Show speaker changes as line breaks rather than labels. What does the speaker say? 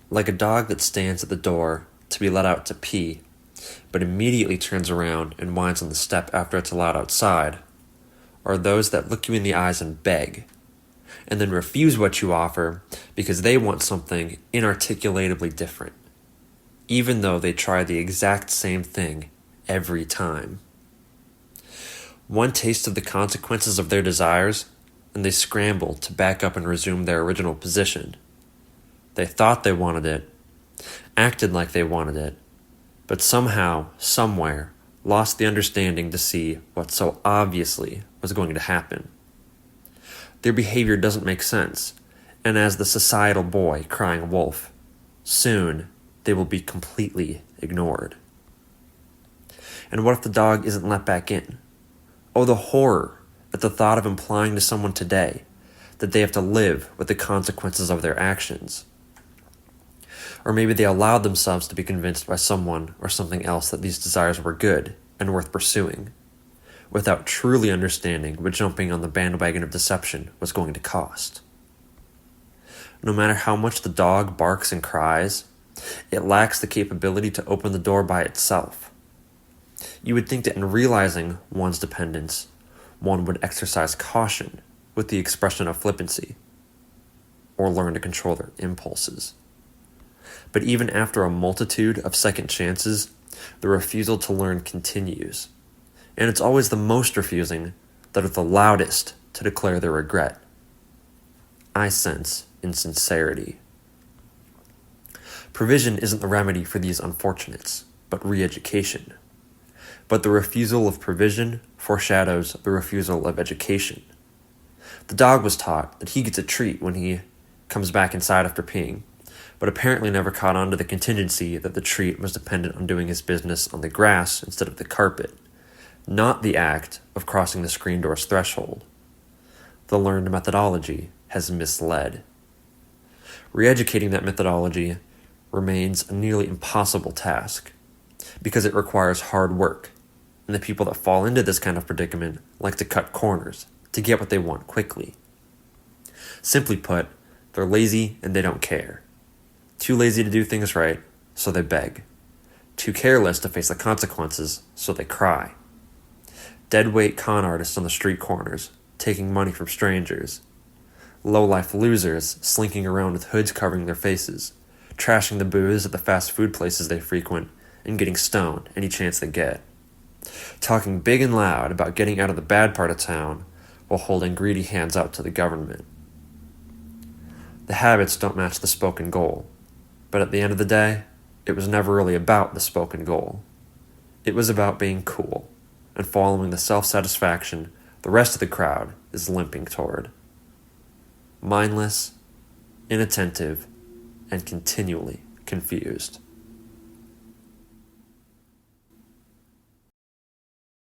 Like a dog that stands at the door to be let out to pee, but immediately turns around and whines on the step after it's allowed outside, are those that look you in the eyes and beg, and then refuse what you offer because they want something inarticulatably different, even though they try the exact same thing every time. One taste of the consequences of their desires, and they scramble to back up and resume their original position. They thought they wanted it, acted like they wanted it, but somehow, somewhere, lost the understanding to see what so obviously was going to happen. Their behavior doesn't make sense, and as the societal boy crying wolf, soon they will be completely ignored. And what if the dog isn't let back in? Oh, the horror at the thought of implying to someone today that they have to live with the consequences of their actions. Or maybe they allowed themselves to be convinced by someone or something else that these desires were good and worth pursuing, without truly understanding what jumping on the bandwagon of deception was going to cost. No matter how much the dog barks and cries, it lacks the capability to open the door by itself. You would think that in realizing one's dependence, one would exercise caution with the expression of flippancy, or learn to control their impulses. But even after a multitude of second chances, the refusal to learn continues, and it's always the most refusing that are the loudest to declare their regret. I sense insincerity. Provision isn't the remedy for these unfortunates, but re-education. But the refusal of provision foreshadows the refusal of education. The dog was taught that he gets a treat when he comes back inside after peeing, but apparently never caught on to the contingency that the treat was dependent on doing his business on the grass instead of the carpet, not the act of crossing the screen door's threshold. The learned methodology has misled. Re-educating that methodology remains a nearly impossible task, because it requires hard work, and the people that fall into this kind of predicament like to cut corners to get what they want quickly. Simply put, they're lazy and they don't care. Too lazy to do things right, so they beg. Too careless to face the consequences, so they cry. Deadweight con artists on the street corners, taking money from strangers. Low-life losers slinking around with hoods covering their faces, trashing the booze at the fast food places they frequent, and getting stoned any chance they get. Talking big and loud about getting out of the bad part of town while holding greedy hands out to the government. The habits don't match the spoken goal, but at the end of the day, it was never really about the spoken goal. It was about being cool and following the self-satisfaction the rest of the crowd is limping toward. Mindless, inattentive, and continually confused.